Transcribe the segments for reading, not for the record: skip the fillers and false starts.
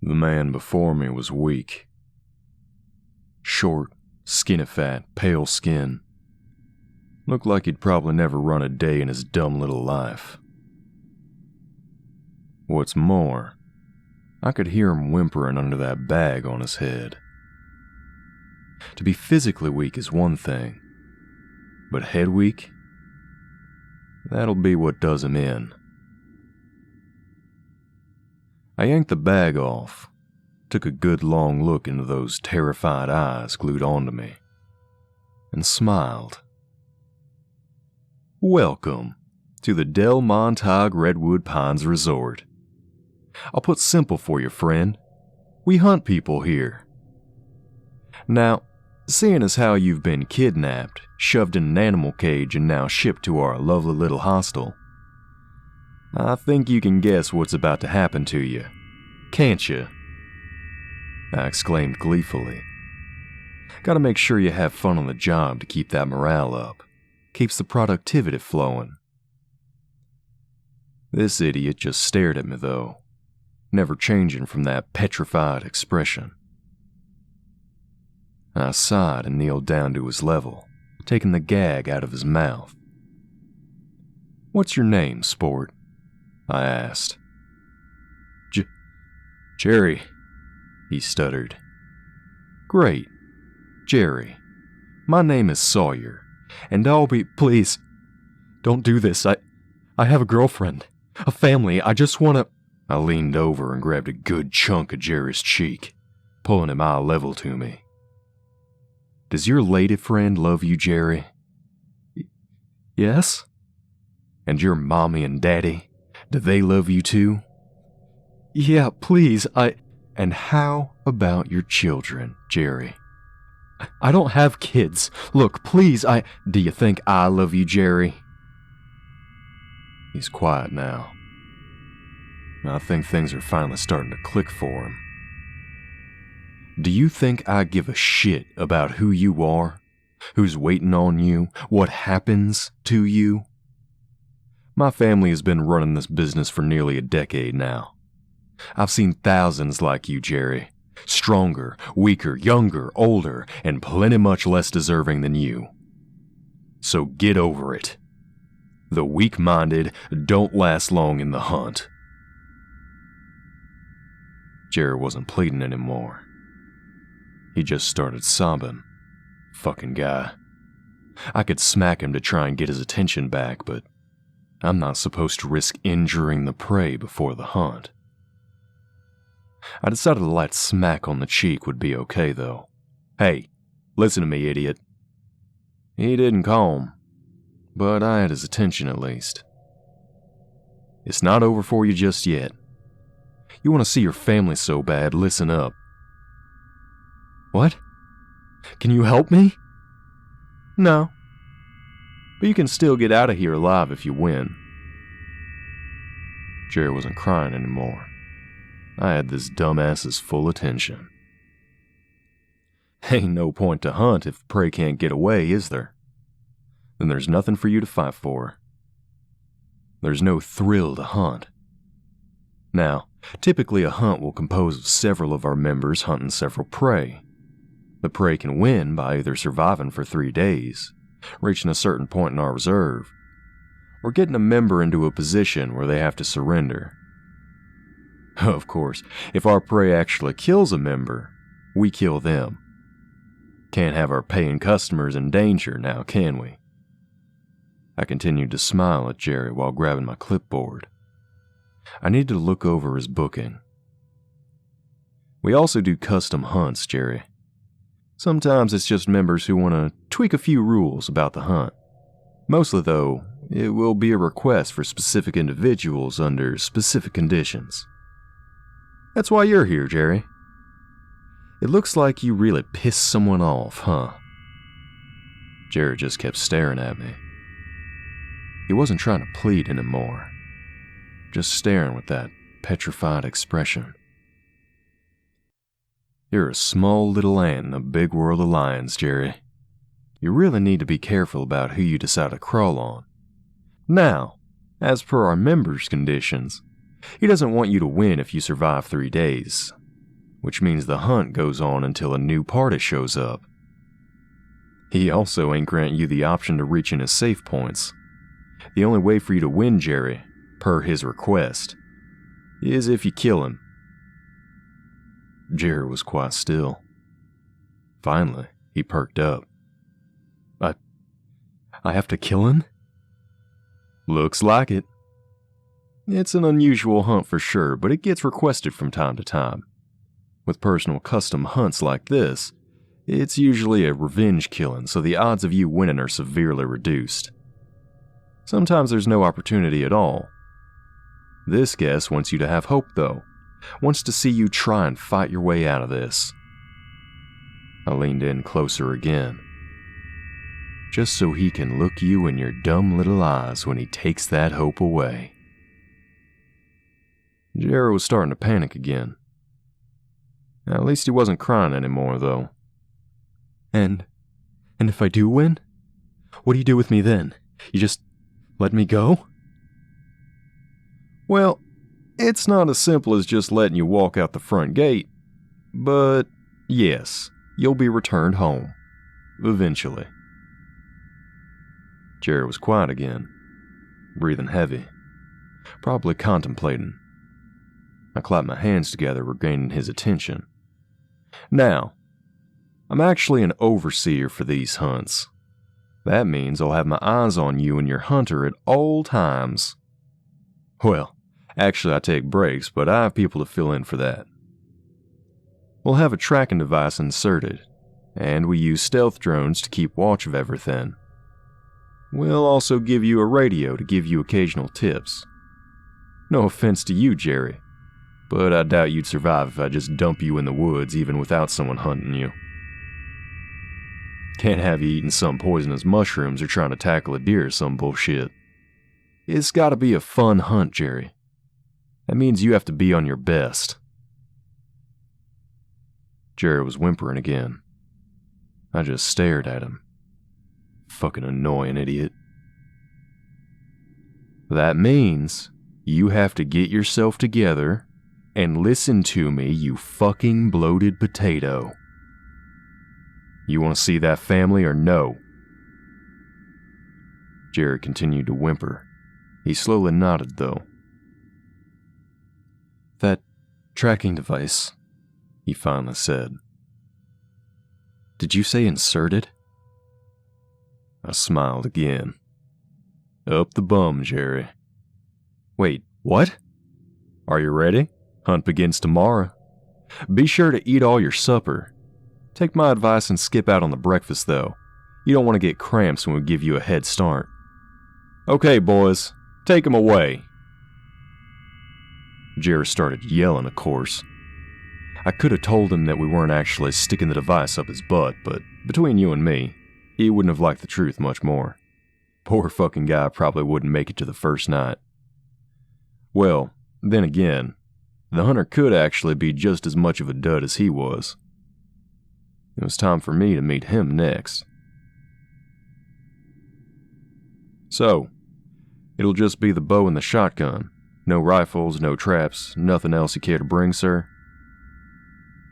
The man before me was weak. Short, skinny fat, pale skin. Looked like he'd probably never run a day in his dumb little life. What's more, I could hear him whimpering under that bag on his head. To be physically weak is one thing, but head weak? That'll be what does him in. I yanked the bag off, took a good long look into those terrified eyes glued onto me, and smiled. Welcome to the Del Montague Redwood Pines Resort. I'll put simple for you, friend. We hunt people here. Now, seeing as how you've been kidnapped, shoved in an animal cage, and now shipped to our lovely little hostel, I think you can guess what's about to happen to you, can't you? I exclaimed gleefully. Gotta make sure you have fun on the job to keep that morale up. Keeps the productivity flowing. This idiot just stared at me though, never changing from that petrified expression. I sighed and kneeled down to his level, taking the gag out of his mouth. What's your name, sport? I asked. Jerry, he stuttered. Great, Jerry. My name is Sawyer, and I'll be— Please, don't do this. I have a girlfriend, a family. I just want to— I leaned over and grabbed a good chunk of Jerry's cheek, pulling him eye level to me. Does your lady friend love you, Jerry? Yes. And your mommy and daddy, do they love you too? Yeah, please, And how about your children, Jerry? I don't have kids. Look, please, Do you think I love you, Jerry? He's quiet now. I think things are finally starting to click for him. Do you think I give a shit about who you are? Who's waiting on you? What happens to you? My family has been running this business for nearly a decade now. I've seen thousands like you, Jerry. Stronger, weaker, younger, older, and plenty much less deserving than you. So get over it. The weak-minded don't last long in the hunt. Jerry wasn't pleading anymore. He just started sobbing. Fucking guy. I could smack him to try and get his attention back, but I'm not supposed to risk injuring the prey before the hunt. I decided a light smack on the cheek would be okay, though. Hey, listen to me, idiot. He didn't calm, but I had his attention at least. It's not over for you just yet. You want to see your family so bad, listen up. What? Can you help me? No. But you can still get out of here alive if you win. Jerry wasn't crying anymore. I had this dumbass's full attention. Ain't no point to hunt if prey can't get away, is there? Then there's nothing for you to fight for. There's no thrill to hunt. Now, typically a hunt will compose of several of our members hunting several prey. The prey can win by either surviving for 3 days, reaching a certain point in our reserve, or getting a member into a position where they have to surrender. Of course, if our prey actually kills a member, we kill them. Can't have our paying customers in danger now, can we? I continued to smile at Jerry while grabbing my clipboard. I needed to look over his booking. We also do custom hunts, Jerry. Sometimes it's just members who want to tweak a few rules about the hunt. Mostly, though, it will be a request for specific individuals under specific conditions. That's why you're here, Jerry. It looks like you really pissed someone off, huh? Jerry just kept staring at me. He wasn't trying to plead anymore, just staring with that petrified expression. You're a small little ant in a big world of lions, Jerry. You really need to be careful about who you decide to crawl on. Now, as per our members' conditions, he doesn't want you to win if you survive 3 days, which means the hunt goes on until a new party shows up. He also ain't grant you the option to reach in his save points. The only way for you to win Jerry, per his request, is if you kill him. Jerry was quite still. Finally, he perked up. I have to kill him? Looks like it. It's an unusual hunt for sure, but it gets requested from time to time. With personal custom hunts like this, it's usually a revenge killing, so the odds of you winning are severely reduced. Sometimes there's no opportunity at all. This guest wants you to have hope, though. Wants to see you try and fight your way out of this. I leaned in closer again. Just so he can look you in your dumb little eyes when he takes that hope away. Jerry was starting to panic again. At least he wasn't crying anymore, though. And if I do win? What do you do with me then? You just let me go? Well, it's not as simple as just letting you walk out the front gate. But yes, you'll be returned home. Eventually. Jerry was quiet again, breathing heavy, probably contemplating. I clapped my hands together, regaining his attention. Now, I'm actually an overseer for these hunts. That means I'll have my eyes on you and your hunter at all times. Well, actually I take breaks, but I have people to fill in for that. We'll have a tracking device inserted, and we use stealth drones to keep watch of everything. We'll also give you a radio to give you occasional tips. No offense to you, Jerry, but I doubt you'd survive if I just dump you in the woods even without someone hunting you. Can't have you eating some poisonous mushrooms or trying to tackle a deer or some bullshit. It's gotta be a fun hunt, Jerry. That means you have to be on your best. Jerry was whimpering again. I just stared at him. Fucking annoying idiot. That means you have to get yourself together and listen to me, you fucking bloated potato. You want to see that family or no? Jerry continued to whimper. He slowly nodded, though. That tracking device, he finally said. Did you say inserted? I smiled again. Up the bum, Jerry. Wait, what? Are you ready? Hunt begins tomorrow. Be sure to eat all your supper. Take my advice and skip out on the breakfast, though. You don't want to get cramps when we give you a head start. Okay, boys, take him away. Jerry started yelling, of course. I could have told him that we weren't actually sticking the device up his butt, but between you and me, he wouldn't have liked the truth much more. Poor fucking guy probably wouldn't make it to the first night. Well, then again, the hunter could actually be just as much of a dud as he was. It was time for me to meet him next. So, it'll just be the bow and the shotgun. No rifles, no traps, nothing else you care to bring, sir?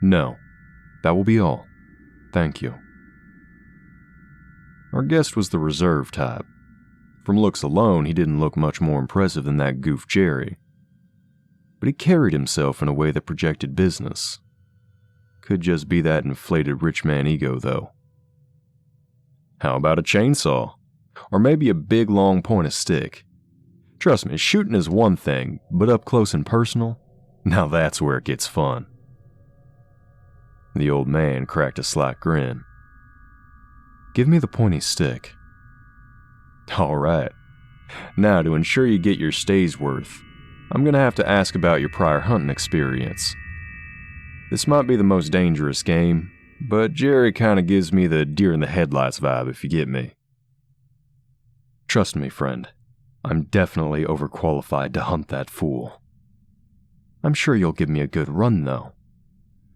No, that will be all. Thank you. Our guest was the reserve type. From looks alone, he didn't look much more impressive than that goof Jerry. But he carried himself in a way that projected business. Could just be that inflated rich man ego, though. How about a chainsaw? Or maybe a big long pointed stick? Trust me, shooting is one thing, but up close and personal? Now that's where it gets fun. The old man cracked a slight grin. Give me the pointy stick. All right. Now, to ensure you get your stay's worth, I'm going to have to ask about your prior hunting experience. This might be the most dangerous game, but Jerry kind of gives me the deer in the headlights vibe, if you get me. Trust me, friend. I'm definitely overqualified to hunt that fool. I'm sure you'll give me a good run, though.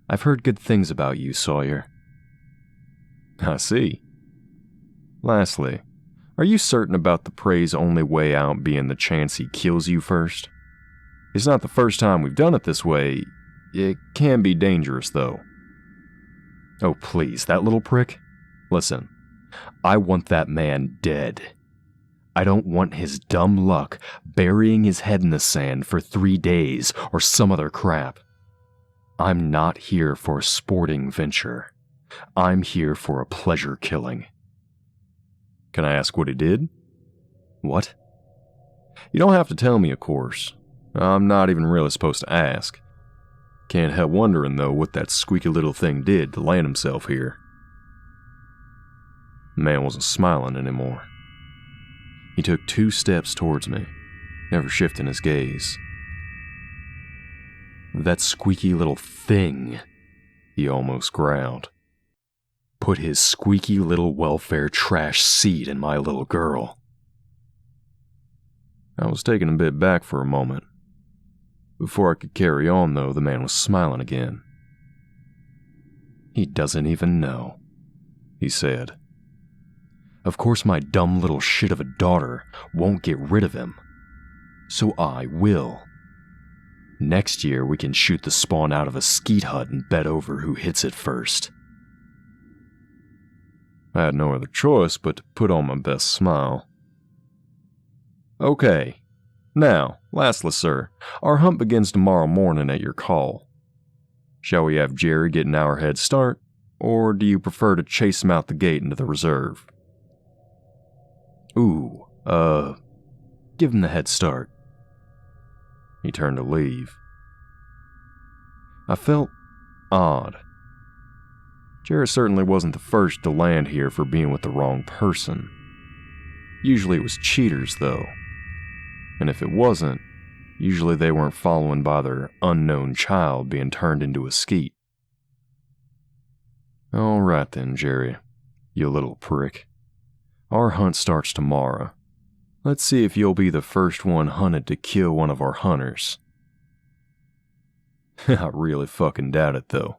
I've heard good things about you, Sawyer. I see. Lastly, are you certain about the prey's only way out being the chance he kills you first? It's not the first time we've done it this way. It can be dangerous, though. Oh, please, that little prick? Listen, I want that man dead. I don't want his dumb luck burying his head in the sand for 3 days or some other crap. I'm not here for a sporting venture. I'm here for a pleasure killing. Can I ask what he did? What? You don't have to tell me, of course. I'm not even really supposed to ask. Can't help wondering, though, what that squeaky little thing did to land himself here. The man wasn't smiling anymore. He took 2 steps towards me, never shifting his gaze. That squeaky little thing, he almost growled. Put his squeaky little welfare trash seed in my little girl. I was taken a bit back for a moment. Before I could carry on, though, the man was smiling again. He doesn't even know, he said. Of course my dumb little shit of a daughter won't get rid of him. So I will. Next year we can shoot the spawn out of a skeet hut and bet over who hits it first. I had no other choice but to put on my best smile. Okay. Now, lastly, sir, our hunt begins tomorrow morning at your call. Shall we have Jerry get an hour head start, or do you prefer to chase him out the gate into the reserve? Give him the head start. He turned to leave. I felt odd. Jerry certainly wasn't the first to land here for being with the wrong person. Usually it was cheaters, though. And if it wasn't, usually they weren't following by their unknown child being turned into a skeet. All right then, Jerry, you little prick. Our hunt starts tomorrow. Let's see if you'll be the first one hunted to kill one of our hunters. I really fucking doubt it, though.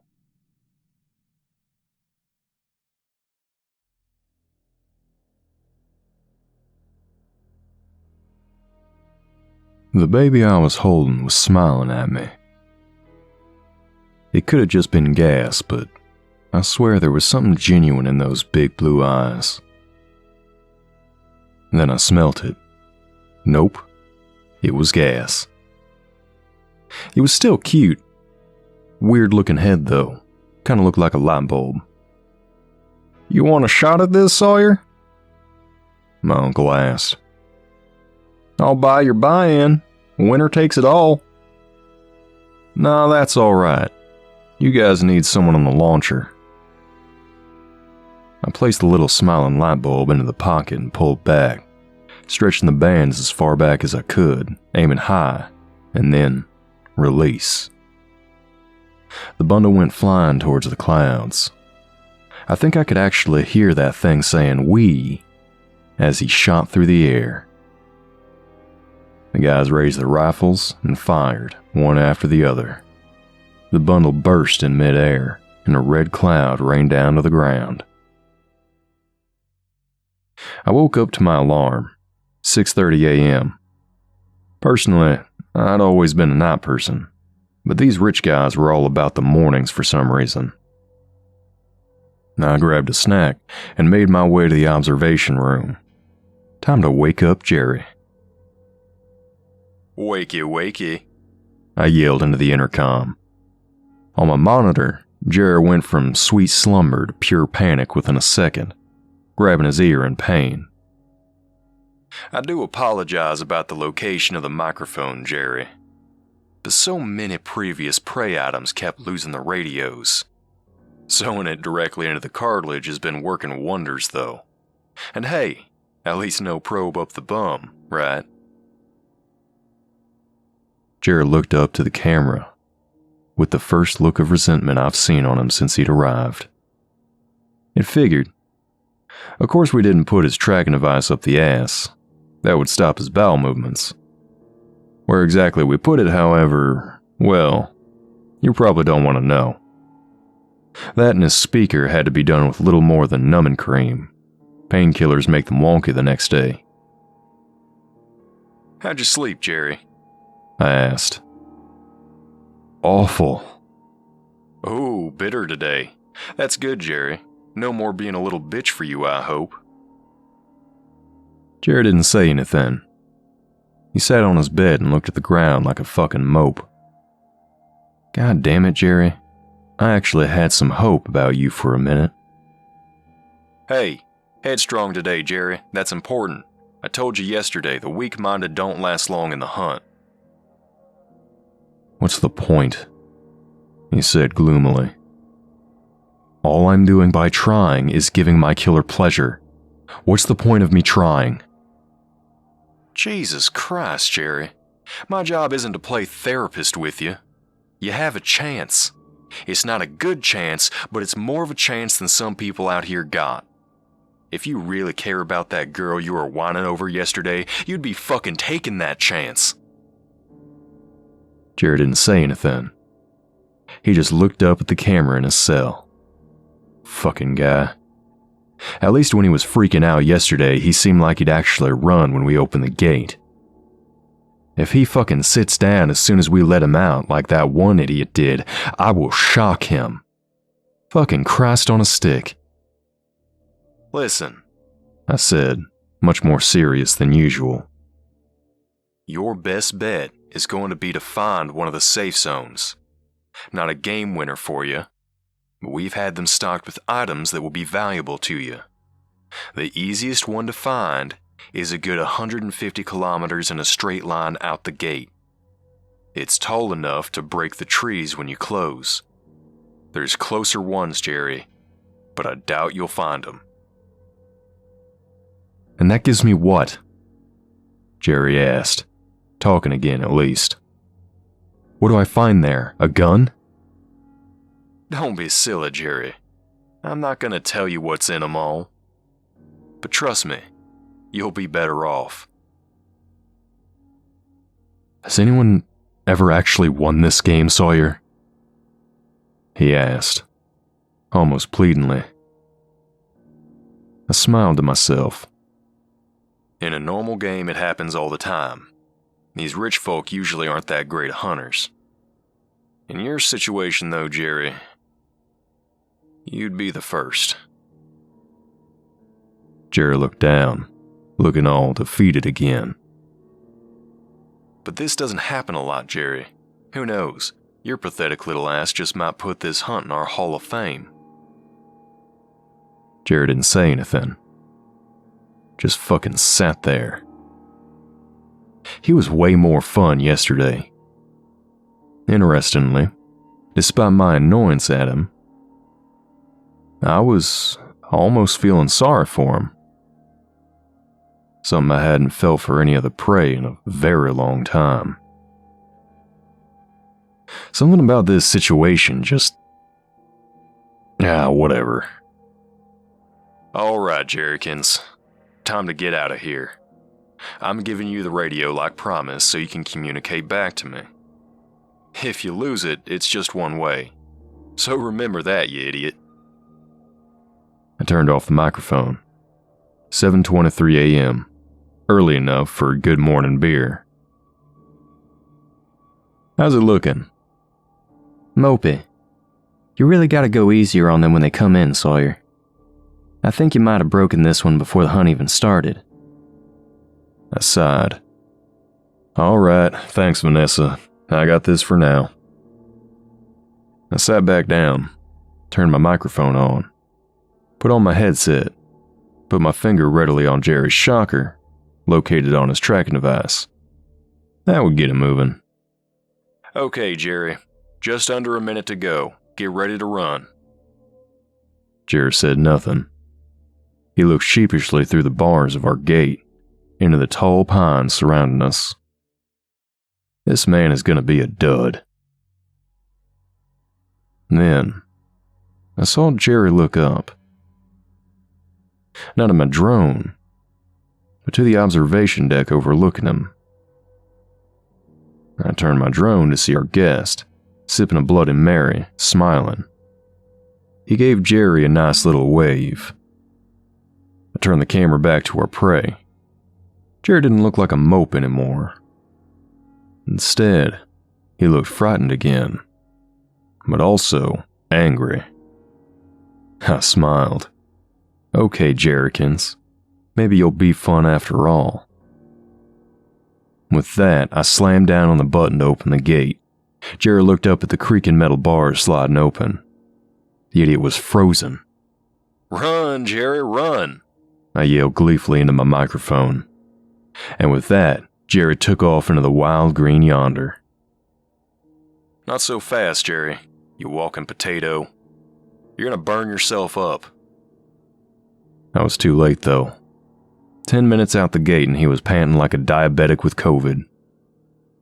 The baby I was holding was smiling at me. It could have just been gas, but I swear there was something genuine in those big blue eyes. Then I smelt it. Nope, it was gas. It was still cute. Weird looking head, though. Kinda looked like a light bulb. You want a shot at this, Sawyer? My uncle asked. I'll buy your buy-in. Winner takes it all. Nah, that's alright. You guys need someone on the launcher. I placed the little smiling light bulb into the pocket and pulled back, stretching the bands as far back as I could, aiming high, and then release. The bundle went flying towards the clouds. I think I could actually hear that thing saying "we" as he shot through the air. The guys raised their rifles and fired, one after the other. The bundle burst in midair, and a red cloud rained down to the ground. I woke up to my alarm, 6:30 a.m. Personally, I'd always been a night person, but these rich guys were all about the mornings for some reason. I grabbed a snack and made my way to the observation room. Time to wake up Jerry. Wakey, wakey, I yelled into the intercom. On my monitor, Jerry went from sweet slumber to pure panic within a second, grabbing his ear in pain. I do apologize about the location of the microphone, Jerry, but so many previous prey items kept losing the radios. Sewing it directly into the cartilage has been working wonders, though. And hey, at least no probe up the bum, right? Jerry looked up to the camera, with the first look of resentment I've seen on him since he'd arrived. It figured. Of course we didn't put his tracking device up the ass. That would stop his bowel movements. Where exactly we put it, however, well, you probably don't want to know. That and his speaker had to be done with little more than numbing cream. Painkillers make them wonky the next day. How'd you sleep, Jerry? I asked. Awful, Oh, bitter today. That's good, Jerry. No more being a little bitch for you, I hope. Jerry didn't say anything. He sat on his bed and looked at the ground like a fucking mope. God damn it, Jerry. I actually had some hope about you for a minute. Hey, headstrong today, Jerry. That's important. I told you yesterday, the weak-minded don't last long in the hunt. What's the point? He said gloomily. All I'm doing by trying is giving my killer pleasure. What's the point of me trying? Jesus Christ, Jerry. My job isn't to play therapist with you. You have a chance. It's not a good chance, but it's more of a chance than some people out here got. If you really care about that girl you were whining over yesterday, you'd be fucking taking that chance. Jerry didn't say anything. He just looked up at the camera in his cell. Fucking guy. At least when he was freaking out yesterday, he seemed like he'd actually run when we opened the gate. If he fucking sits down as soon as we let him out like that one idiot did, I will shock him. Fucking Christ on a stick. Listen, I said, much more serious than usual. Your best bet is going to be to find one of the safe zones. Not a game winner for you, but we've had them stocked with items that will be valuable to you. The easiest one to find is a good 150 kilometers in a straight line out the gate. It's tall enough to break the trees when you close. There's closer ones, Jerry, but I doubt you'll find them. And that gives me what? Jerry asked, talking again at least. What do I find there? A gun? Don't be silly, Jerry. I'm not going to tell you what's in them all. But trust me, you'll be better off. Has anyone ever actually won this game, Sawyer? He asked, almost pleadingly. I smiled to myself. In a normal game, it happens all the time. These rich folk usually aren't that great hunters. In your situation, though, Jerry, you'd be the first. Jerry looked down, looking all defeated again. But this doesn't happen a lot, Jerry. Who knows? Your pathetic little ass just might put this hunt in our Hall of Fame. Jerry didn't say anything. Just fucking sat there. He was way more fun yesterday. Interestingly, despite my annoyance at him, I was almost feeling sorry for him. Something I hadn't felt for any other prey in a very long time. Something about this situation just... whatever. Alright, Jerrykins. Time to get out of here. I'm giving you the radio like promised so you can communicate back to me. If you lose it, it's just one way. So remember that, you idiot. I turned off the microphone. 7:23 a.m. Early enough for good morning beer. How's it looking? Mopey. You really gotta go easier on them when they come in, Sawyer. I think you might have broken this one before the hunt even started. I sighed. Alright, thanks, Vanessa. I got this for now. I sat back down, turned my microphone on, put on my headset, put my finger readily on Jerry's shocker, located on his tracking device. That would get him moving. Okay, Jerry. Just under a minute to go. Get ready to run. Jerry said nothing. He looked sheepishly through the bars of our gate, into the tall pines surrounding us. This man is going to be a dud. Then, I saw Jerry look up. Not at my drone, but to the observation deck overlooking him. I turned my drone to see our guest, sipping a Bloody Mary, smiling. He gave Jerry a nice little wave. I turned the camera back to our prey. Jerry didn't look like a mope anymore. Instead, he looked frightened again, but also Angry. I smiled. Okay, Jerrykins. Maybe you'll be fun after all. With that, I slammed down on the button to open the gate. Jerry looked up at the creaking metal bars sliding open. The idiot was frozen. "Run, Jerry, run!" I yelled gleefully into my microphone. And with that, Jerry took off into the wild green yonder. "Not so fast, Jerry, you walking potato. You're gonna burn yourself up." I was too late, though. 10 minutes out the gate and he was panting like a diabetic with COVID.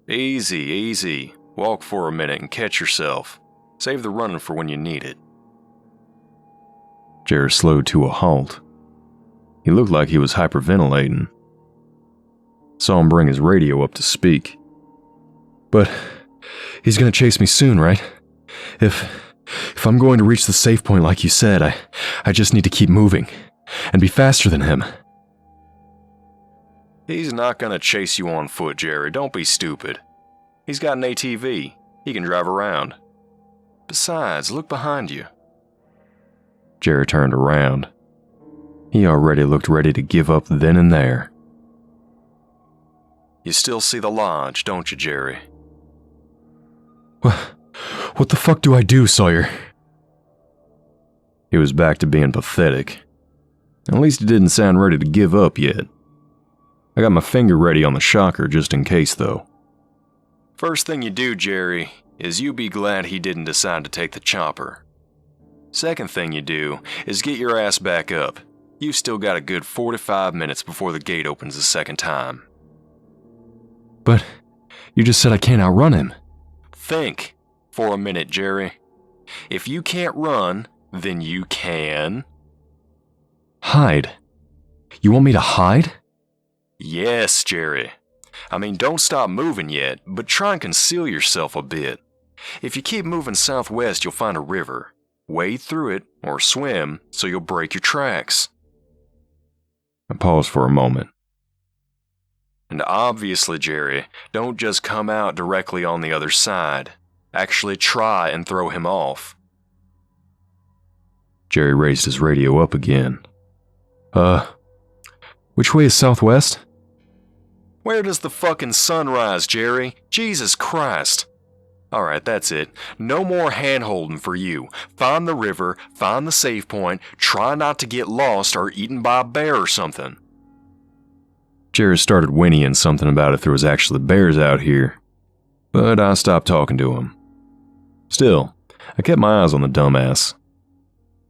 "Easy, easy. Walk for a minute and catch yourself. Save the running for when you need it." Jerry slowed to a halt. He looked like he was hyperventilating. Saw him bring his radio up to speak. "But he's gonna chase me soon, right? If I'm going to reach the safe point like you said, I just need to keep moving and be faster than him." "He's not gonna chase you on foot, Jerry. Don't be stupid. He's got an ATV. He can drive around. Besides, look behind you." Jerry turned around. He already looked ready to give up then and there. "You still see the lodge, don't you, Jerry?" What the fuck do I do, Sawyer?" He was back to being pathetic. At least he didn't sound ready to give up yet. I got my finger ready on the shocker just in case, though. "First thing you do, Jerry, is you be glad he didn't decide to take the chopper. Second thing you do is get your ass back up. You've still got a good 45 minutes before the gate opens the second time." "But you just said I can't outrun him." "Think for a minute, Jerry. If you can't run, then you can..." "Hide? You want me to hide?" "Yes, Jerry. I mean, don't stop moving yet, but try and conceal yourself a bit. If you keep moving southwest, you'll find a river. Wade through it, or swim, so you'll break your tracks." I paused for a moment. "And obviously, Jerry, don't just come out directly on the other side. Actually try and throw him off." Jerry raised his radio up again. Which way is southwest?" "Where does the fucking sun rise, Jerry? Jesus Christ." "Alright, that's it. No more hand-holding for you. Find the river, find the safe point, try not to get lost or eaten by a bear or something." Jerry started whinnying something about if there was actually bears out here, but I stopped talking to him. Still, I kept my eyes on the dumbass.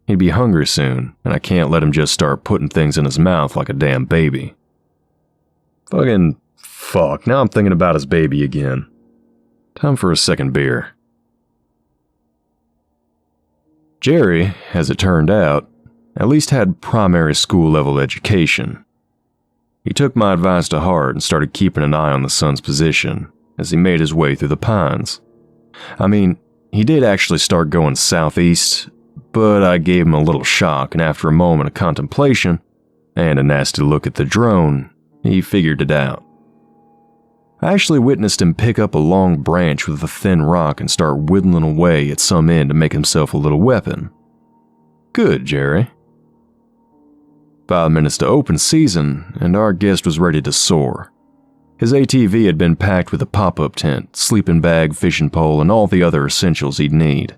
He'd be hungry soon, and I can't let him just start putting things in his mouth like a damn baby. Fuck, now I'm thinking about his baby again. Time for a second beer. Jerry, as it turned out, at least had primary school level education. He took my advice to heart and started keeping an eye on the sun's position as he made his way through the pines. I mean, he did actually start going southeast, but I gave him a little shock, and after a moment of contemplation and a nasty look at the drone, he figured it out. I actually witnessed him pick up a long branch with a thin rock and start whittling away at some end to make himself a little weapon. Good, Jerry. 5 minutes to open season, and our guest was ready to soar. His ATV had been packed with a pop-up tent, sleeping bag, fishing pole, and all the other essentials he'd need.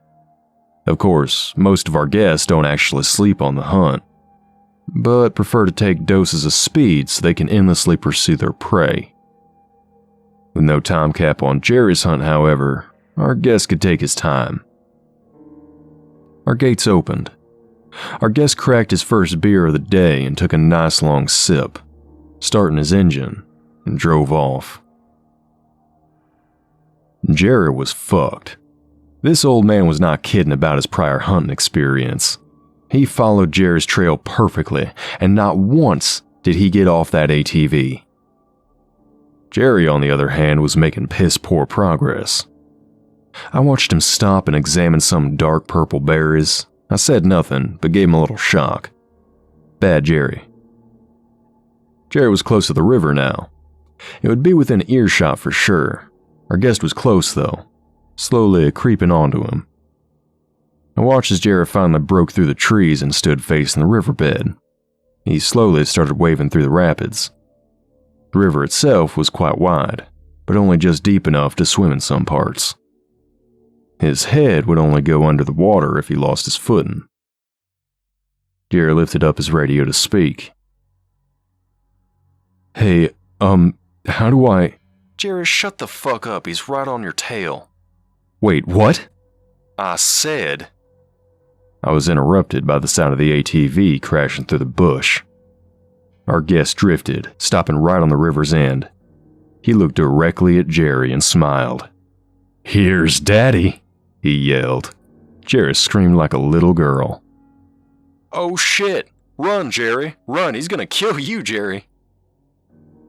Of course, most of our guests don't actually sleep on the hunt, but prefer to take doses of speed so they can endlessly pursue their prey. With no time cap on Jerry's hunt, however, our guest could take his time. Our gates opened. Our guest cracked his first beer of the day and took a nice long sip, starting his engine, and drove off. Jerry was fucked. This old man was not kidding about his prior hunting experience. He followed Jerry's trail perfectly, and not once did he get off that ATV. Jerry, on the other hand, was making piss-poor progress. I watched him stop and examine some dark purple berries. I said nothing, but gave him a little shock. Bad Jerry. Jerry was close to the river now. It would be within earshot for sure. Our guest was close, though, slowly creeping onto him. I watched as Jerry finally broke through the trees and stood facing the riverbed. He slowly started wading through the rapids. The river itself was quite wide, but only just deep enough to swim in some parts. His head would only go under the water if he lost his footing. Jerry lifted up his radio to speak. "Hey, how do I—" "Jerry, shut the fuck up, he's right on your tail." "Wait, what?" "I said—" I was interrupted by the sound of the ATV crashing through the bush. Our guest drifted, stopping right on the river's end. He looked directly at Jerry and smiled. "Here's Daddy," he yelled. Jerry screamed like a little girl. "Oh shit! Run, Jerry! Run! He's gonna kill you, Jerry!"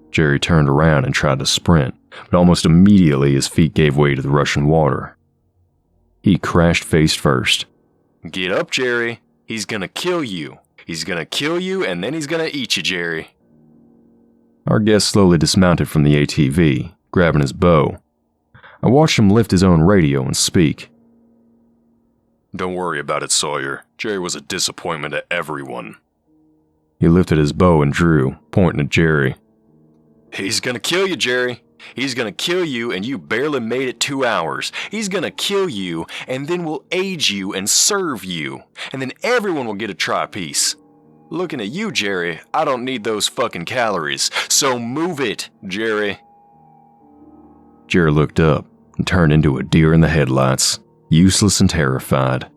Jerry turned around and tried to sprint, but almost immediately his feet gave way to the rushing water. He crashed face first. "Get up, Jerry! He's gonna kill you! He's gonna kill you, and then he's gonna eat you, Jerry!" Our guest slowly dismounted from the ATV, grabbing his bow. I watched him lift his own radio and speak. "Don't worry about it, Sawyer. Jerry was a disappointment to everyone." He lifted his bow and drew, pointing at Jerry. "He's gonna kill you, Jerry. He's gonna kill you, and you barely made it 2 hours. He's gonna kill you, and then we'll age you and serve you, and then everyone will get a tri-piece. Looking at you, Jerry, I don't need those fucking calories, so move it, Jerry." Jerry looked up and turned into a deer in the headlights, useless and terrified.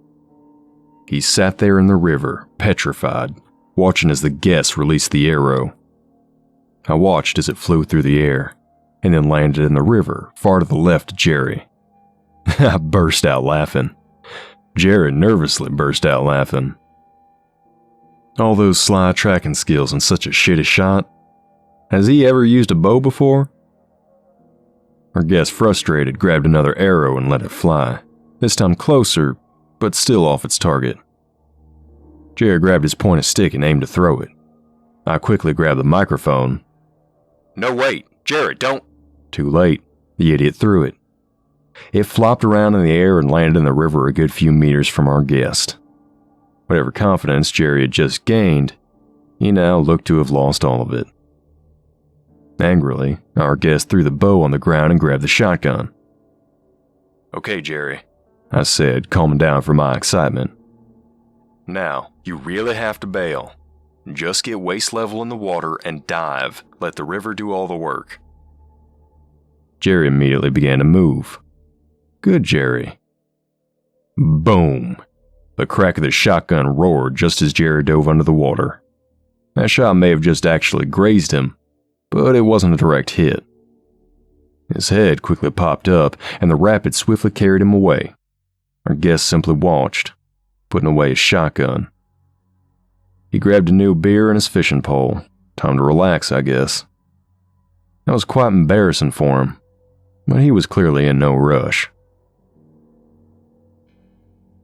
He sat there in the river, petrified, watching as the guest released the arrow. I watched as it flew through the air, and then landed in the river, far to the left of Jerry. I burst out laughing. Jerry nervously burst out laughing. All those sly tracking skills and such a shitty shot. Has he ever used a bow before? Our guest, frustrated, grabbed another arrow and let it fly, this time closer, but still off its target. Jerry grabbed his pointed stick and aimed to throw it. I quickly grabbed the microphone. "No, wait, Jerry, don't—" Too late. The idiot threw it. It flopped around in the air and landed in the river a good few meters from our guest. Whatever confidence Jerry had just gained, he now looked to have lost all of it. Angrily, our guest threw the bow on the ground and grabbed the shotgun. "Okay, Jerry," I said, calming down from my excitement. "Now, you really have to bail. Just get waist level in the water and dive. Let the river do all the work." Jerry immediately began to move. Good Jerry. Boom! The crack of the shotgun roared just as Jerry dove under the water. That shot may have just actually grazed him, but it wasn't a direct hit. His head quickly popped up, and the rapid swiftly carried him away. Our guest simply watched, putting away his shotgun. He grabbed a new beer and his fishing pole. Time to relax, I guess. That was quite embarrassing for him, but he was clearly in no rush.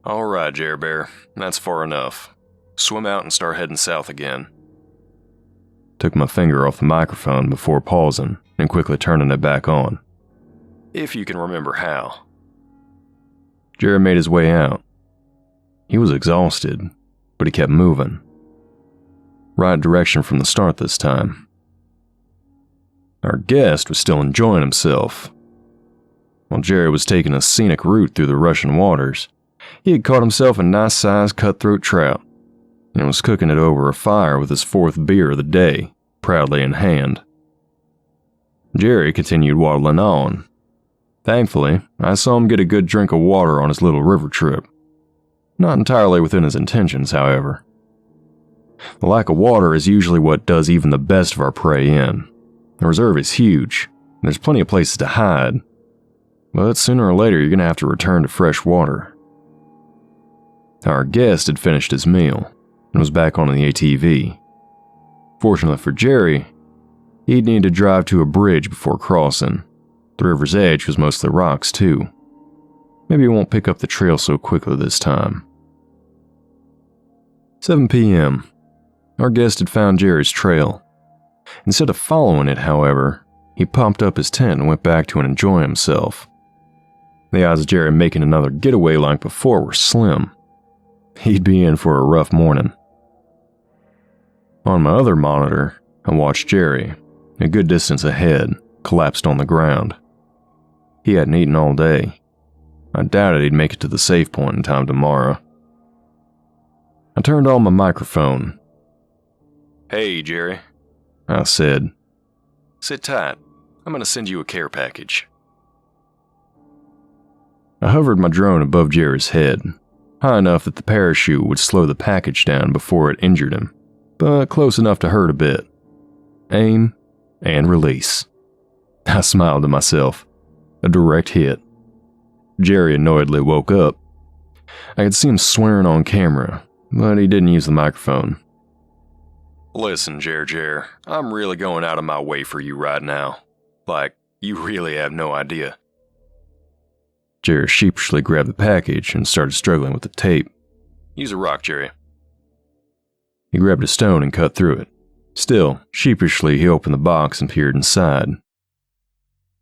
"All right, Jerry Bear, that's far enough. Swim out and start heading south again." Took my finger off the microphone before pausing and quickly turning it back on. "If you can remember how." Jerry made his way out. He was exhausted, but he kept moving. Right direction from the start this time. Our guest was still enjoying himself. While Jerry was taking a scenic route through the rushing waters, he had caught himself a nice-sized cutthroat trout and was cooking it over a fire with his 4th beer of the day, proudly in hand. Jerry continued waddling on. Thankfully, I saw him get a good drink of water on his little river trip. Not entirely within his intentions, however. The lack of water is usually what does even the best of our prey in. The reserve is huge, and there's plenty of places to hide, but sooner or later you're going to have to return to fresh water. Our guest had finished his meal and was back on the ATV. Fortunately for Jerry, he'd need to drive to a bridge before crossing. The river's edge was mostly rocks, too. Maybe he won't pick up the trail so quickly this time. 7 p.m. Our guest had found Jerry's trail. Instead of following it, however, he popped up his tent and went back to enjoy himself. The odds of Jerry making another getaway like before were slim, he'd be in for a rough morning. On my other monitor, I watched Jerry, a good distance ahead, collapsed on the ground. He hadn't eaten all day. I doubted he'd make it to the safe point in time tomorrow. I turned on my microphone. "Hey, Jerry," I said. "Sit tight. I'm going to send you a care package." I hovered my drone above Jerry's head, high enough that the parachute would slow the package down before it injured him, but close enough to hurt a bit. Aim and release. I smiled to myself. A direct hit. Jerry annoyedly woke up. I could see him swearing on camera, but he didn't use the microphone. "Listen, Jer, I'm really going out of my way for you right now. Like, you really have no idea." Jerry sheepishly grabbed the package and started struggling with the tape. "Use a rock, Jerry." He grabbed a stone and cut through it. Still, sheepishly, he opened the box and peered inside.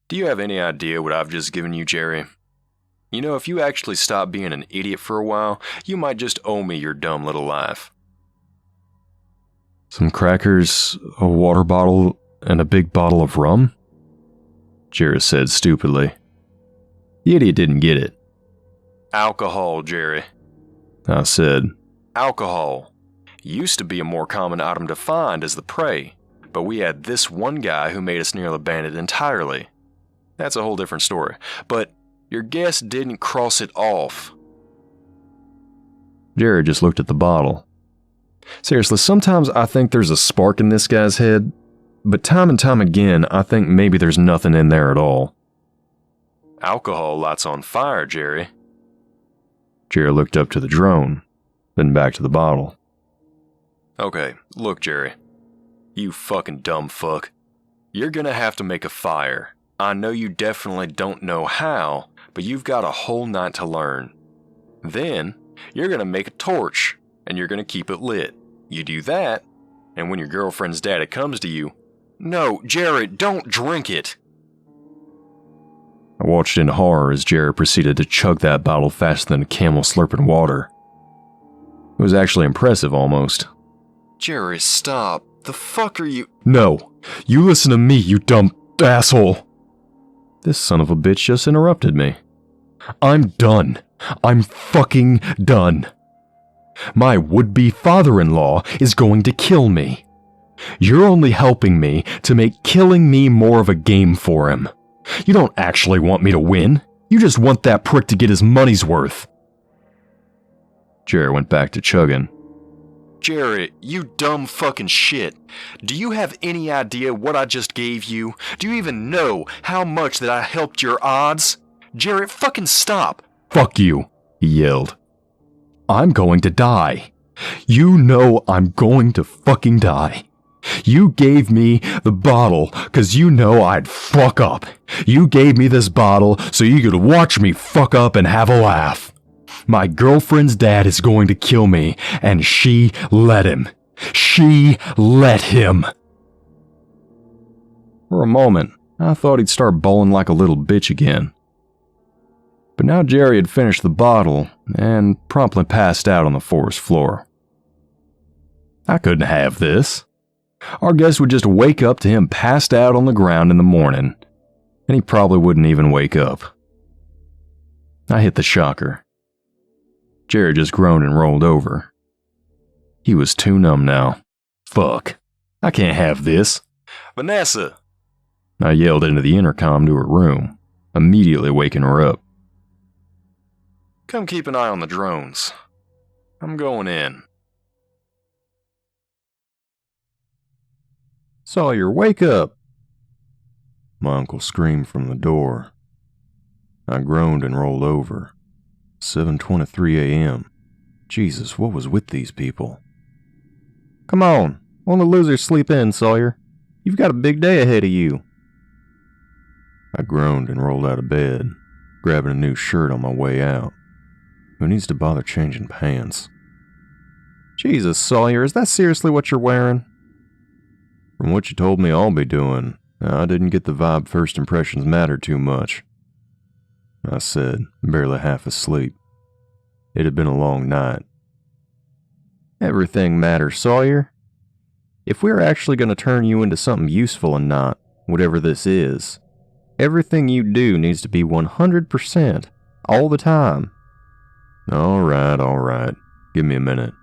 "Do you have any idea what I've just given you, Jerry? You know, if you actually stop being an idiot for a while, you might just owe me your dumb little life." "Some crackers, a water bottle, and a big bottle of rum?" Jerry said stupidly. The idiot didn't get it. "Alcohol, Jerry," I said. "Alcohol. Used to be a more common item to find as the prey, but we had this one guy who made us nearly ban it entirely. That's a whole different story, but your guess didn't cross it off." Jerry just looked at the bottle. Seriously, sometimes I think there's a spark in this guy's head, but time and time again, I think maybe there's nothing in there at all. "Alcohol lights on fire, Jerry." Jerry looked up to the drone, then back to the bottle. "Okay, look, Jerry. You fucking dumb fuck. You're gonna have to make a fire. I know you definitely don't know how, but you've got a whole night to learn. Then, you're gonna make a torch, and you're gonna keep it lit. You do that, and when your girlfriend's daddy comes to you, no, Jerry, don't drink it." I watched in horror as Jerry proceeded to chug that bottle faster than a camel slurping water. It was actually impressive, almost. "Jerry, stop. The fuck are you—" "No, you listen to me, you dumb asshole." This son of a bitch just interrupted me. "I'm done. I'm fucking done. My would-be father-in-law is going to kill me. You're only helping me to make killing me more of a game for him. You don't actually want me to win. You just want that prick to get his money's worth." Jerry went back to chugging. "Jerry, you dumb fucking shit. Do you have any idea what I just gave you? Do you even know how much that I helped your odds? Jerry, fucking stop." "Fuck you," he yelled. "I'm going to die. You know I'm going to fucking die. You gave me the bottle because you know I'd fuck up. You gave me this bottle so you could watch me fuck up and have a laugh. My girlfriend's dad is going to kill me, and she let him. She let him." For a moment, I thought he'd start bawling like a little bitch again. But now Jerry had finished the bottle and promptly passed out on the forest floor. I couldn't have this. Our guest would just wake up to him passed out on the ground in the morning, and he probably wouldn't even wake up. I hit the shocker. Jerry just groaned and rolled over. He was too numb now. "Fuck. I can't have this. Vanessa!" I yelled into the intercom to her room, immediately waking her up. "Come keep an eye on the drones. I'm going in." "Sawyer, wake up!" My uncle screamed from the door. I groaned and rolled over. 7:23 a.m. Jesus, what was with these people? "Come on, won't the losers sleep in, Sawyer? You've got a big day ahead of you." I groaned and rolled out of bed, grabbing a new shirt on my way out. Who needs to bother changing pants? "Jesus, Sawyer, is that seriously what you're wearing?" "From what you told me I'll be doing, I didn't get the vibe first impressions mattered too much," I said, barely half asleep. It had been a long night. Everything matters, Sawyer. If we're actually going to turn you into something useful and not, whatever this is, everything you do needs to be 100%, all the time. All right. Give me a minute.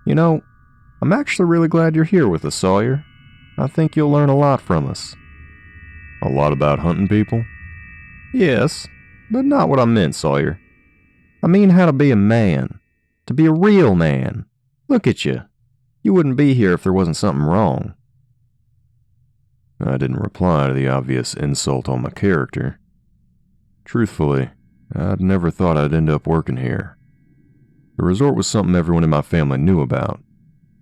You know, I'm actually really glad you're here with us, Sawyer. I think you'll learn a lot from us. A lot about hunting people? Yes, but not what I meant, Sawyer. I mean how to be a man. To be a real man. Look at you. You wouldn't be here if there wasn't something wrong. I didn't reply to the obvious insult on my character. Truthfully, I'd never thought I'd end up working here. The resort was something everyone in my family knew about.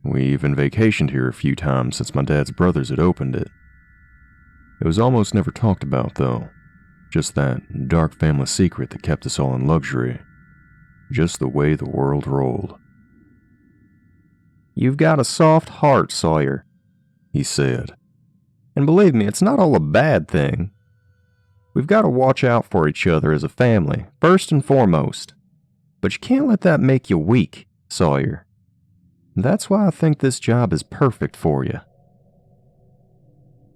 We even vacationed here a few times since my dad's brothers had opened it. It was almost never talked about, though. Just that dark family secret that kept us all in luxury. Just the way the world rolled. You've got a soft heart, Sawyer, he said. And believe me, it's not all a bad thing. We've got to watch out for each other as a family, first and foremost. But you can't let that make you weak, Sawyer. That's why I think this job is perfect for you.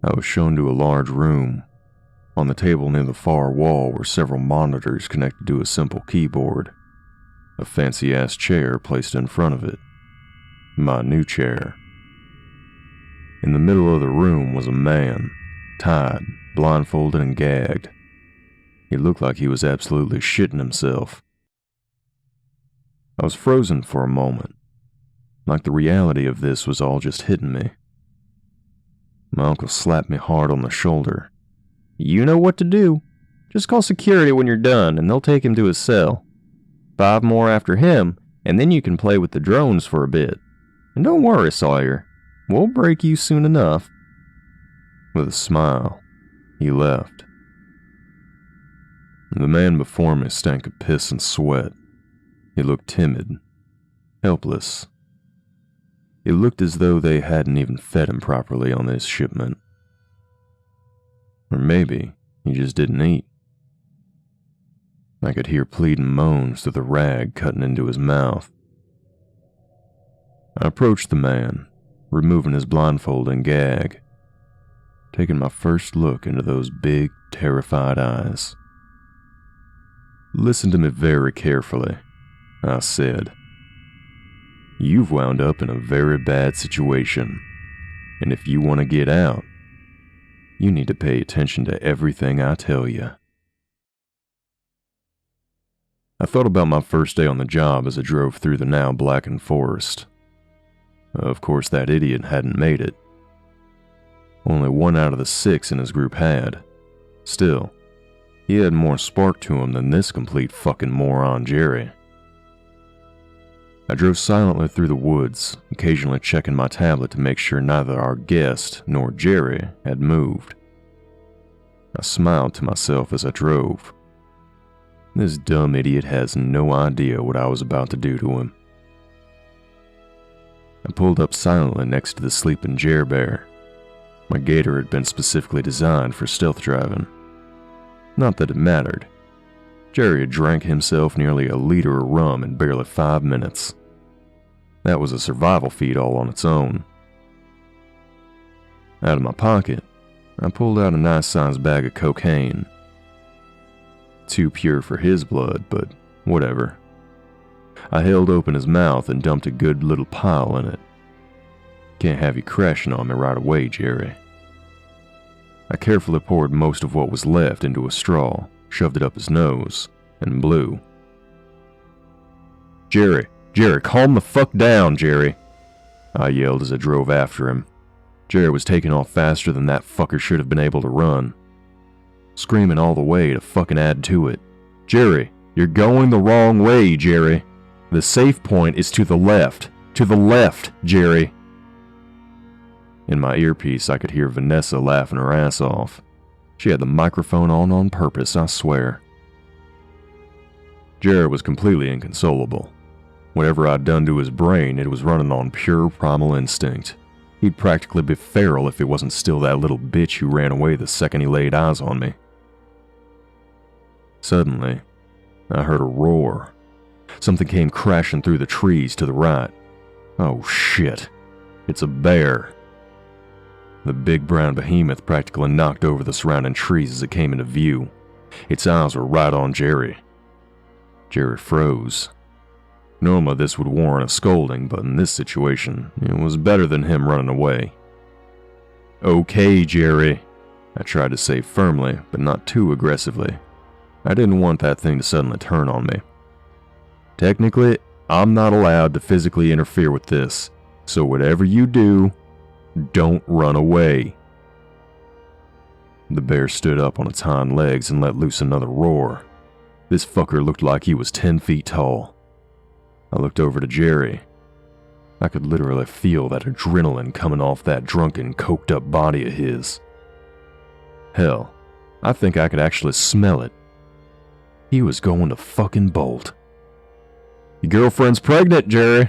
I was shown to a large room. On the table near the far wall were several monitors connected to a simple keyboard. A fancy-ass chair placed in front of it. My new chair. In the middle of the room was a man, tied, blindfolded, and gagged. He looked like he was absolutely shitting himself. I was frozen for a moment, like the reality of this was all just hitting me. My uncle slapped me hard on the shoulder. You know what to do. Just call security when you're done, and they'll take him to his cell. 5 more after him, and then you can play with the drones for a bit. And don't worry, Sawyer. We'll break you soon enough. With a smile, he left. The man before me stank of piss and sweat. He looked timid, helpless. It looked as though they hadn't even fed him properly on this shipment. Or maybe he just didn't eat. I could hear pleading moans through the rag cutting into his mouth. I approached the man, removing his blindfold and gag, taking my first look into those big, terrified eyes. Listen to me very carefully, I said. You've wound up in a very bad situation, and if you want to get out, you need to pay attention to everything I tell you. I thought about my first day on the job as I drove through the now blackened forest. Of course, that idiot hadn't made it. Only 1 out of the 6 in his group had. Still, he had more spark to him than this complete fucking moron Jerry. I drove silently through the woods, occasionally checking my tablet to make sure neither our guest nor Jerry had moved. I smiled to myself as I drove. This dumb idiot has no idea what I was about to do to him. I pulled up silently next to the sleeping Jer-Bear. My gator had been specifically designed for stealth driving. Not that it mattered. Jerry had drank himself nearly a liter of rum in barely 5 minutes. That was a survival feat all on its own. Out of my pocket, I pulled out a nice-sized bag of cocaine. Too pure for his blood, but whatever. I held open his mouth and dumped a good little pile in it. Can't have you crashing on me right away, Jerry. I carefully poured most of what was left into a straw, shoved it up his nose, and blew. Jerry, calm the fuck down, Jerry, I yelled as I drove after him. Jerry was taking off faster than that fucker should have been able to run. Screaming all the way to fucking add to it. Jerry, you're going the wrong way, Jerry. The safe point is to the left. To the left, Jerry. In my earpiece, I could hear Vanessa laughing her ass off. She had the microphone on purpose, I swear. Jerry was completely inconsolable. Whatever I'd done to his brain, it was running on pure primal instinct. He'd practically be feral if it wasn't still that little bitch who ran away the second he laid eyes on me. Suddenly, I heard a roar. something came crashing through the trees to the right. Oh shit, it's a bear. The big brown behemoth practically knocked over the surrounding trees as it came into view. Its eyes were right on Jerry. Jerry froze. Normally this would warrant a scolding, but in this situation, it was better than him running away. Okay, Jerry, I tried to say firmly, but not too aggressively. I didn't want that thing to suddenly turn on me. Technically, I'm not allowed to physically interfere with this, so whatever you do, don't run away. The bear stood up on its hind legs and let loose another roar. This fucker looked like he was 10 feet tall. I looked over to Jerry. I could literally feel that adrenaline coming off that drunken, coked-up body of his. Hell, I think I could actually smell it. He was going to fucking bolt. "Your girlfriend's pregnant, Jerry,"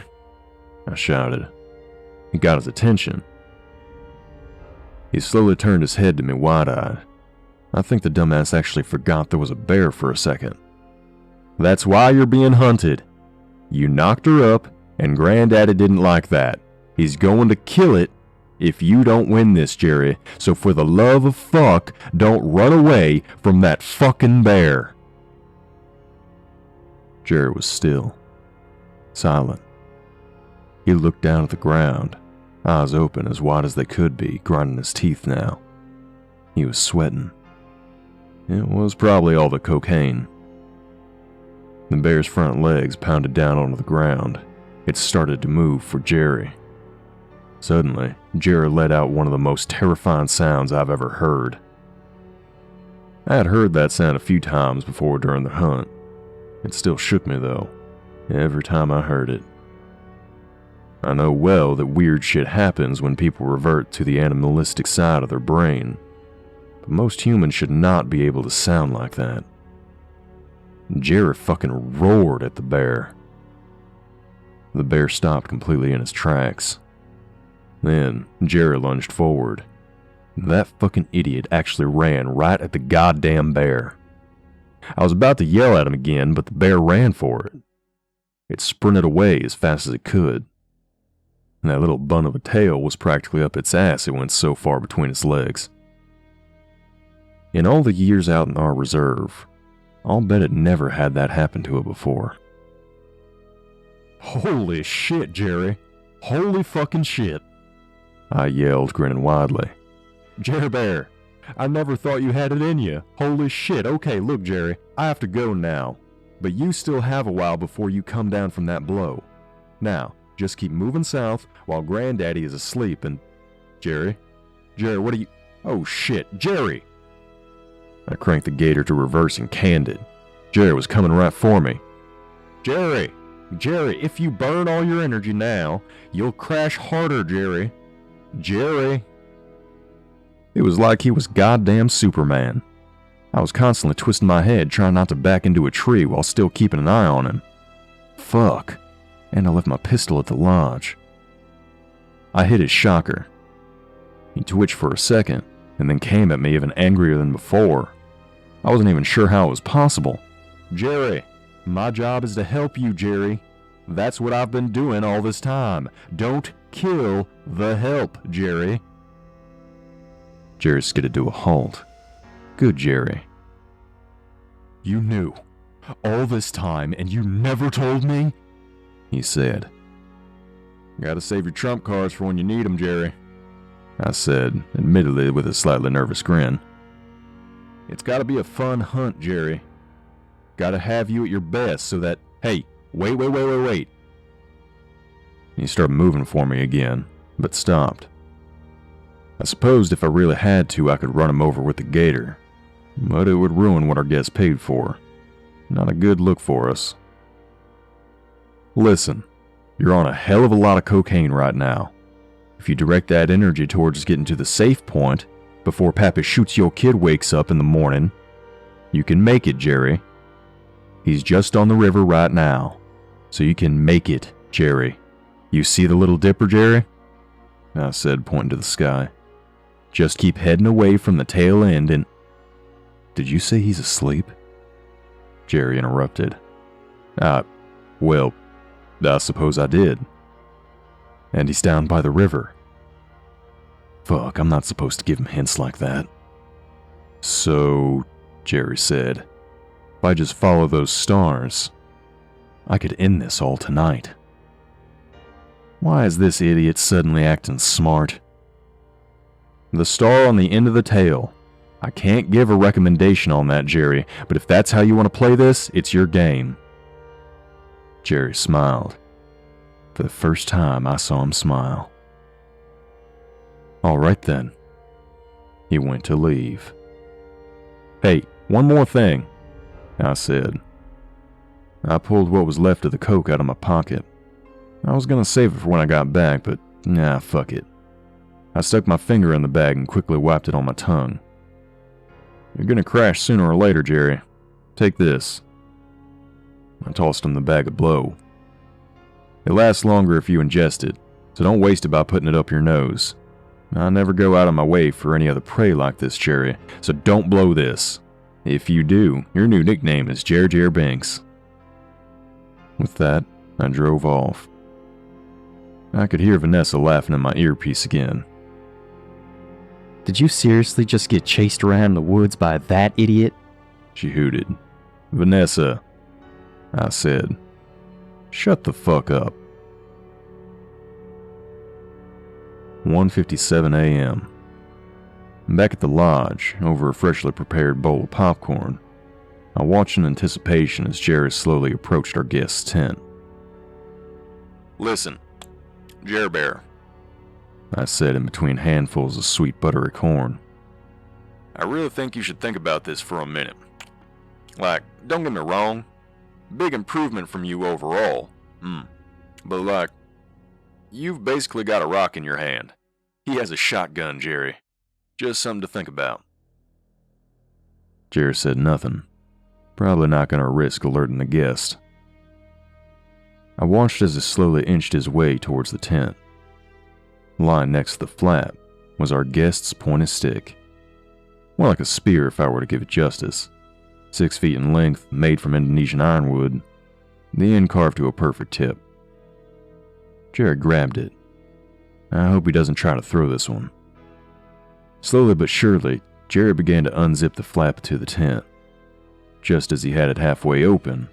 I shouted. It got his attention. He slowly turned his head to me wide-eyed. I think the dumbass actually forgot there was a bear for a second. "That's why you're being hunted. You knocked her up, and Granddaddy didn't like that. He's going to kill it if you don't win this, Jerry. So for the love of fuck, don't run away from that fucking bear." Jerry was still, silent. He looked down at the ground, eyes open as wide as they could be, grinding his teeth now. He was sweating. It was probably all the cocaine. The bear's front legs pounded down onto the ground. It started to move for Jerry. Suddenly, Jerry let out one of the most terrifying sounds I've ever heard. I had heard that sound a few times before during the hunt. It still shook me though, every time I heard it. I know well that weird shit happens when people revert to the animalistic side of their brain, but most humans should not be able to sound like that. Jerry fucking roared at the bear. The bear stopped completely in its tracks. Then, Jerry lunged forward. That fucking idiot actually ran right at the goddamn bear. I was about to yell at him again, but the bear ran for it. It sprinted away as fast as it could. And that little bun of a tail was practically up its ass, it went so far between its legs. In all the years out in our reserve, I'll bet it never had that happen to it before. "Holy shit, Jerry. Holy fucking shit," I yelled, grinning widely. "Jerry Bear, I never thought you had it in you. Holy shit. Okay, look, Jerry, I have to go now. But you still have a while before you come down from that blow. Now, just keep moving south while Granddaddy is asleep and..." Jerry, what are you... Oh shit, Jerry! I cranked the gator to reverse and canned it. Jerry was coming right for me. Jerry, if you burn all your energy now, you'll crash harder, Jerry. It was like he was goddamn Superman. I was constantly twisting my head, trying not to back into a tree while still keeping an eye on him. Fuck. And I left my pistol at the lodge. I hit his shocker. He twitched for a second, and then came at me even angrier than before. I wasn't even sure how it was possible. Jerry, my job is to help you, Jerry. That's what I've been doing all this time. Don't kill the help, Jerry. Jerry skidded to a halt. Good Jerry. You knew all this time and you never told me? He said. Gotta save your trump cards for when you need them, Jerry. I said, admittedly with a slightly nervous grin. It's gotta be a fun hunt, Jerry. Gotta have you at your best so that... Hey, wait. He started moving for me again, but stopped. I supposed if I really had to, I could run him over with the gator. But it would ruin what our guest paid for. Not a good look for us. Listen, you're on a hell of a lot of cocaine right now. If you direct that energy towards getting to the safe point before Pappy shoots your kid wakes up in the morning, you can make it, Jerry. He's just on the river right now, so you can make it, Jerry. You see the Little Dipper, Jerry? I said, pointing to the sky. Just keep heading away from the tail end and... Did you say he's asleep? Jerry interrupted. Well, I suppose I did. And he's down by the river. Fuck, I'm not supposed to give him hints like that. So, Jerry said, if I just follow those stars, I could end this all tonight. Why is this idiot suddenly acting smart? The star on the end of the tail. I can't give a recommendation on that, Jerry, but if that's how you want to play this, it's your game. Jerry smiled. For the first time, I saw him smile. All right then. He went to leave. Hey, one more thing, I said. I pulled what was left of the coke out of my pocket. I was gonna save it for when I got back, but nah, fuck it. I stuck my finger in the bag and quickly wiped it on my tongue. You're gonna crash sooner or later, Jerry. Take this. I tossed him the bag of blow. It lasts longer if you ingest it, so don't waste it by putting it up your nose. I never go out of my way for any other prey like this, Jerry, so don't blow this. If you do, your new nickname is Jer Banks. With that, I drove off. I could hear Vanessa laughing in my earpiece again. Did you seriously just get chased around the woods by that idiot? She hooted. Vanessa, I said. Shut the fuck up. 1:57 a.m. Back at the lodge, over a freshly prepared bowl of popcorn, I watched in anticipation as Jerry slowly approached our guest's tent. Listen, Jer Bear, I said in between handfuls of sweet buttery corn. I really think you should think about this for a minute. Like, don't get me wrong, big improvement from you overall, but like, you've basically got a rock in your hand. He has a shotgun, Jerry. Just something to think about. Jerry said nothing. Probably not going to risk alerting the guest. I watched as he slowly inched his way towards the tent. Lying next to the flap was our guest's pointed stick. More like a spear if I were to give it justice. 6 feet in length, made from Indonesian ironwood, the end carved to a perfect tip. Jerry grabbed it. I hope he doesn't try to throw this one. Slowly but surely, Jerry began to unzip the flap to the tent. Just as he had it halfway open,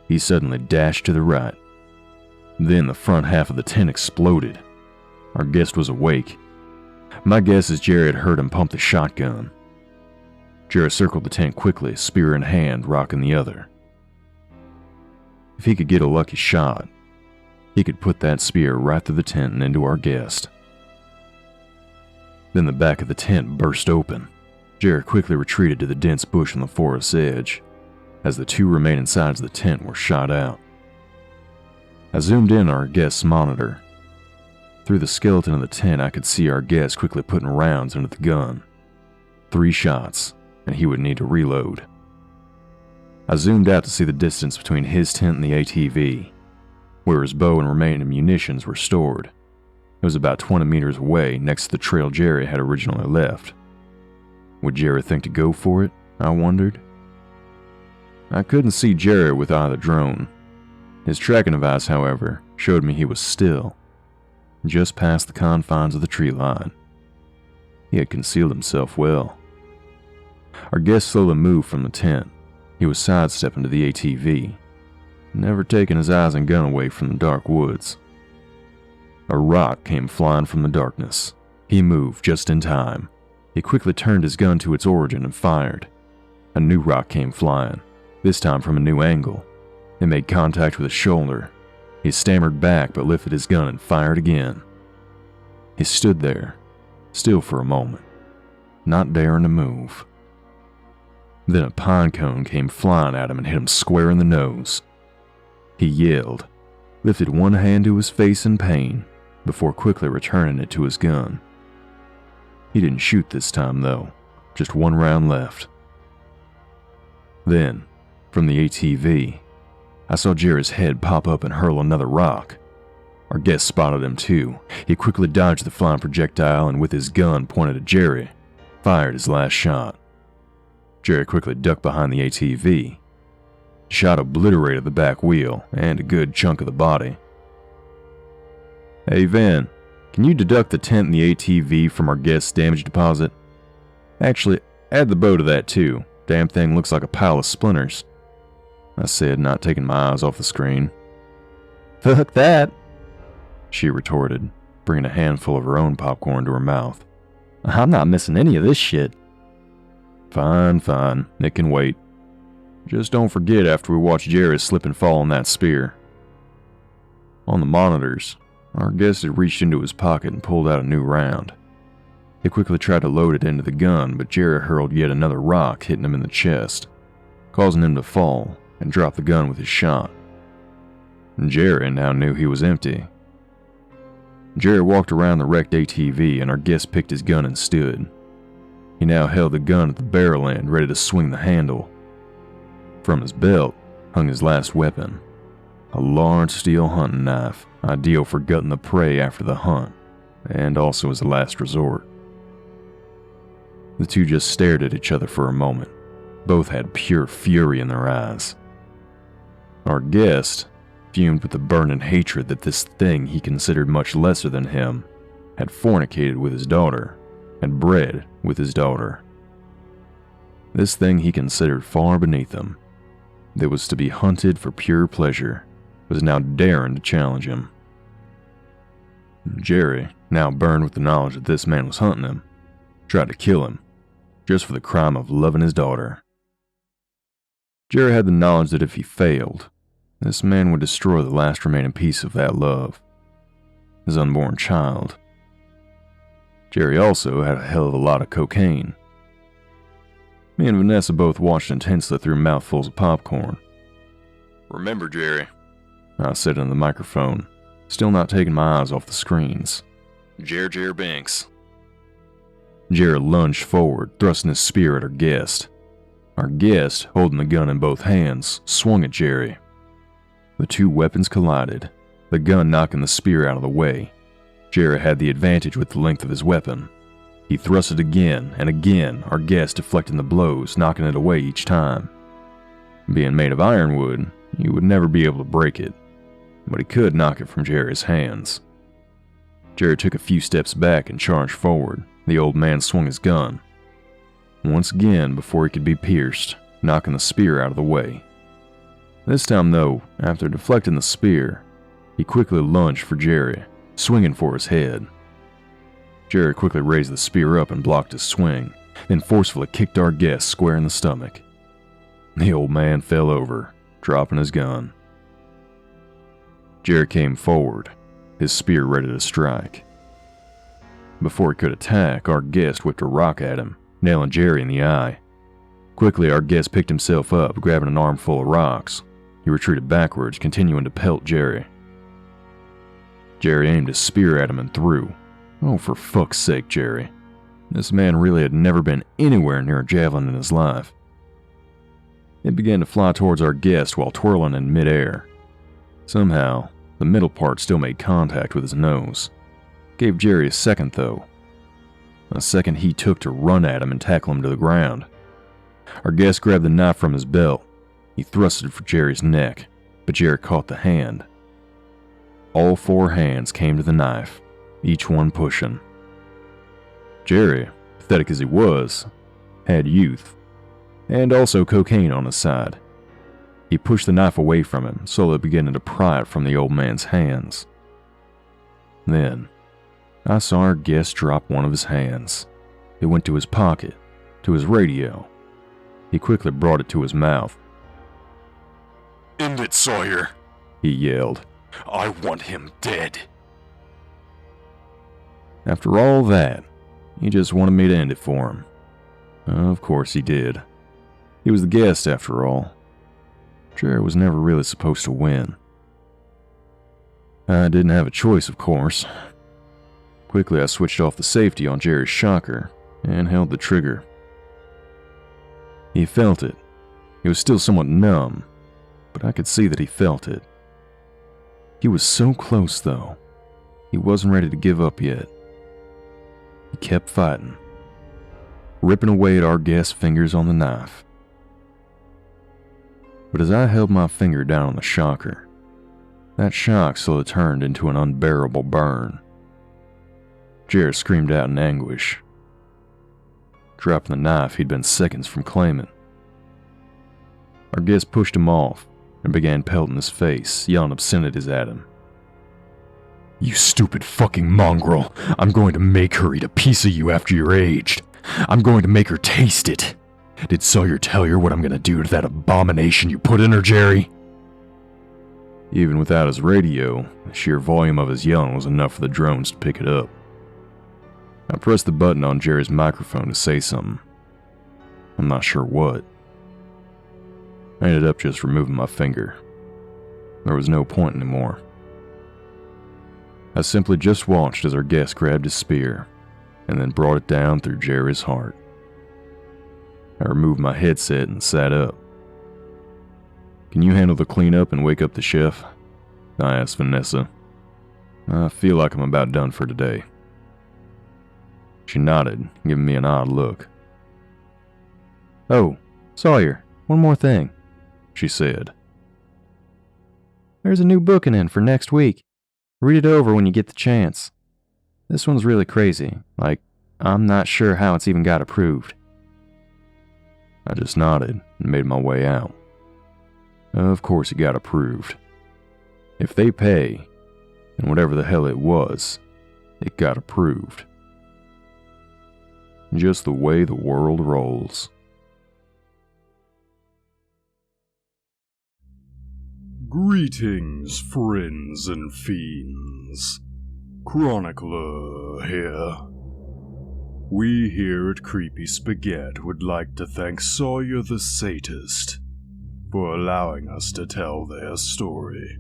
he suddenly dashed to the right. Then the front half of the tent exploded. Our guest was awake. My guess is Jerry had heard him pump the shotgun. Jerry circled the tent quickly, spear in hand, rock in the other. If he could get a lucky shot, he could put that spear right through the tent and into our guest. Then the back of the tent burst open. Jerry quickly retreated to the dense bush on the forest's edge, as the 2 remaining sides of the tent were shot out. I zoomed in on our guest's monitor. Through the skeleton of the tent, I could see our guest quickly putting rounds into the gun. 3 shots, and he would need to reload. I zoomed out to see the distance between his tent and the ATV, where his bow and remaining munitions were stored. It was about 20 meters away, next to the trail Jerry had originally left. Would Jerry think to go for it? I wondered. I couldn't see Jerry with either drone. His tracking device, however, showed me he was still, just past the confines of the tree line. He had concealed himself well. Our guest slowly moved from the tent. He was sidestepping to the ATV, never taking his eyes and gun away from the dark woods. A rock came flying from the darkness. He moved just in time. He quickly turned his gun to its origin and fired. A new rock came flying, this time from a new angle. It made contact with his shoulder. He stammered back but lifted his gun and fired again. He stood there, still for a moment, not daring to move. Then a pine cone came flying at him and hit him square in the nose. He yelled, lifted one hand to his face in pain, before quickly returning it to his gun. He didn't shoot this time though, just 1 round left. Then, from the ATV, I saw Jerry's head pop up and hurl another rock. Our guest spotted him too. He quickly dodged the flying projectile and with his gun pointed at Jerry, fired his last shot. Jerry quickly ducked behind the ATV. Shot obliterated the back wheel and a good chunk of the body. "Hey, Van, can you deduct the tent and the ATV from our guest's damage deposit? Actually, add the bow to that too. Damn thing looks like a pile of splinters," I said, not taking my eyes off the screen. "Fuck that," she retorted, bringing a handful of her own popcorn to her mouth. "I'm not missing any of this shit." Fine, it can wait. Just don't forget after we watch Jerry slip and fall on that spear." On the monitors, our guest had reached into his pocket and pulled out a new round. He quickly tried to load it into the gun, but Jerry hurled yet another rock, hitting him in the chest, causing him to fall and drop the gun with his shot. Jerry now knew he was empty. Jerry walked around the wrecked ATV and our guest picked his gun and stood. He now held the gun at the barrel end, ready to swing the handle. From his belt hung his last weapon, a large steel hunting knife, ideal for gutting the prey after the hunt, and also as a last resort. The two just stared at each other for a moment. Both had pure fury in their eyes. Our guest fumed with the burning hatred that this thing he considered much lesser than him had fornicated with his daughter and bred with his daughter. This thing he considered far beneath him, that was to be hunted for pure pleasure, was now daring to challenge him. Jerry, now burned with the knowledge that this man was hunting him, tried to kill him, just for the crime of loving his daughter. Jerry had the knowledge that if he failed, this man would destroy the last remaining piece of that love, his unborn child. Jerry also had a hell of a lot of cocaine. Me and Vanessa both watched intensely through mouthfuls of popcorn. "Remember, Jerry," I said in the microphone, still not taking my eyes off the screens. Jerry Banks." Jerry lunged forward, thrusting his spear at our guest. Our guest, holding the gun in both hands, swung at Jerry. The two weapons collided, the gun knocking the spear out of the way. Jerry had the advantage with the length of his weapon. He thrust it again and again, our guest deflecting the blows, knocking it away each time. Being made of ironwood, he would never be able to break it, but he could knock it from Jerry's hands. Jerry took a few steps back and charged forward. The old man swung his gun once again before he could be pierced, knocking the spear out of the way. This time, though, after deflecting the spear, he quickly lunged for Jerry, swinging for his head. Jerry quickly raised the spear up and blocked his swing, then forcefully kicked our guest square in the stomach. The old man fell over, dropping his gun. Jerry came forward, his spear ready to strike. Before he could attack, our guest whipped a rock at him, nailing Jerry in the eye. Quickly, our guest picked himself up, grabbing an armful of rocks. He retreated backwards, continuing to pelt Jerry. Jerry aimed his spear at him and threw. Oh, for fuck's sake, Jerry. This man really had never been anywhere near a javelin in his life. It began to fly towards our guest while twirling in midair. Somehow, the middle part still made contact with his nose. Gave Jerry a second, though. A second he took to run at him and tackle him to the ground. Our guest grabbed the knife from his belt. He thrusted for Jerry's neck, but Jerry caught the hand. All four hands came to the knife, each one pushing. Jerry, pathetic as he was, had youth, and also cocaine on his side. He pushed the knife away from him, slowly beginning to pry it from the old man's hands. Then, I saw our guest drop one of his hands. It went to his pocket, to his radio. He quickly brought it to his mouth. "End it, Sawyer," he yelled. "I want him dead." After all that, he just wanted me to end it for him. Of course he did. He was the guest after all. Jerry was never really supposed to win. I didn't have a choice, of course. Quickly, I switched off the safety on Jerry's shocker and held the trigger. He felt it. He was still somewhat numb, but I could see that he felt it. He was so close, though. He wasn't ready to give up yet. He kept fighting, ripping away at our guest's fingers on the knife. But as I held my finger down on the shocker, that shock slowly turned into an unbearable burn. Jared screamed out in anguish, dropping the knife he'd been seconds from claiming. Our guest pushed him off and began pelting his face, yelling obscenities at him. "You stupid fucking mongrel! I'm going to make her eat a piece of you after you're aged. I'm going to make her taste it. Did Sawyer tell you what I'm going to do to that abomination you put in her, Jerry?" Even without his radio, the sheer volume of his yelling was enough for the drones to pick it up. I pressed the button on Jerry's microphone to say something. I'm not sure what. I ended up just removing my finger. There was no point anymore. I simply just watched as our guest grabbed his spear and then brought it down through Jerry's heart. I removed my headset and sat up. "Can you handle the cleanup and wake up the chef?" I asked Vanessa. "I feel like I'm about done for today." She nodded, giving me an odd look. "Oh, Sawyer, one more thing," she said. "There's a new booking in for next week. Read it over when you get the chance. This one's really crazy. I'm not sure how it's even got approved." I just nodded and made my way out. Of course it got approved. If they pay, and whatever the hell it was, it got approved. Just the way the world rolls. Greetings, friends and fiends. Chronicler here. We here at Creepy Spaghet would like to thank Sawyerthesadist for allowing us to tell their story.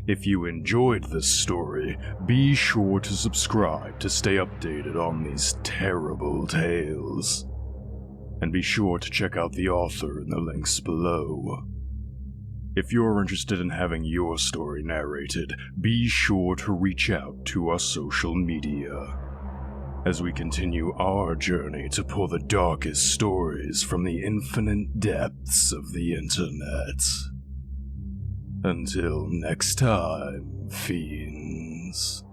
If you enjoyed this story, be sure to subscribe to stay updated on these terrible tales. And be sure to check out the author in the links below. If you're interested in having your story narrated, be sure to reach out to our social media as we continue our journey to pull the darkest stories from the infinite depths of the internet. Until next time, fiends.